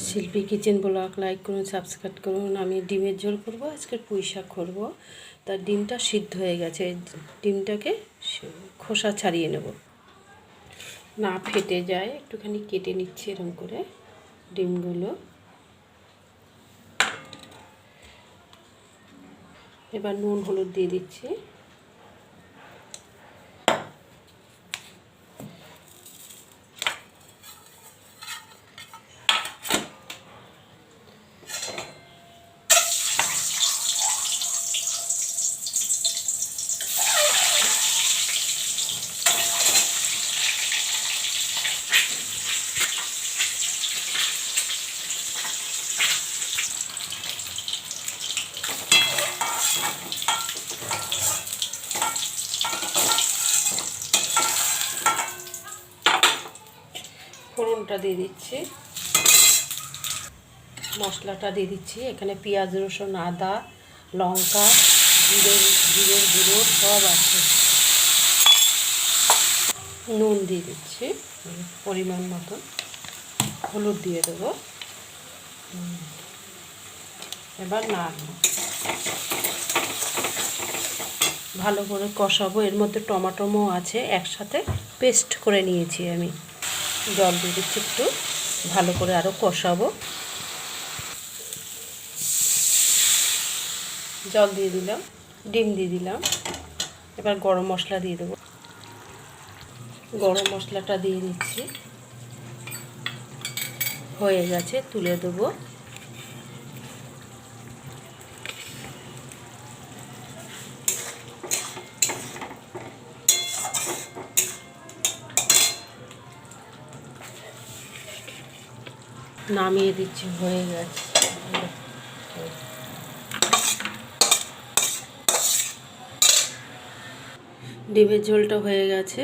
শিল্পী kitchen blog like করুন, subscribe করুন। আমি ডিমের ঝোল করব, আজকে পুঁই শাক করব। তার ডিমটা সিদ্ধ হয়ে গেছে, ডিমটাকে খোসা ছাড়িয়ে নেব, না ফেটে যায়। একটুখানি কেটে নিচ্ছি এরকম করে ডিমগুলো। এবার নুন হলুদ দিয়ে দিচ্ছি। ফোড়নটা দিয়ে দিচ্ছি, মশলাটা দিয়ে দিচ্ছি। এখানে পেঁয়াজ, রসুন, আদা, লঙ্কা, জিরের গুঁড়ো সব আছে। নুন দিয়ে দিচ্ছি পরিমাণ মতো, হলুদ দিয়ে দেবো। এবার নাড়বো, ভালো করে কষাবো। এর মধ্যে টমাটোও আছে, একসাথে পেস্ট করে নিয়েছি আমি। জল দিয়ে দিচ্ছি একটু, ভালো করে আরও কষাবো। জল দিয়ে দিলাম, ডিম দিয়ে দিলাম। এবার গরম মশলা দিয়ে দেবো, গরম মশলাটা দিয়ে দিচ্ছি। হয়ে গেছে, তুলে দেবো। নামিয়ে দিচ্ছি, হয়ে গেছে। ডিমের ঝোলটা হয়ে গেছে।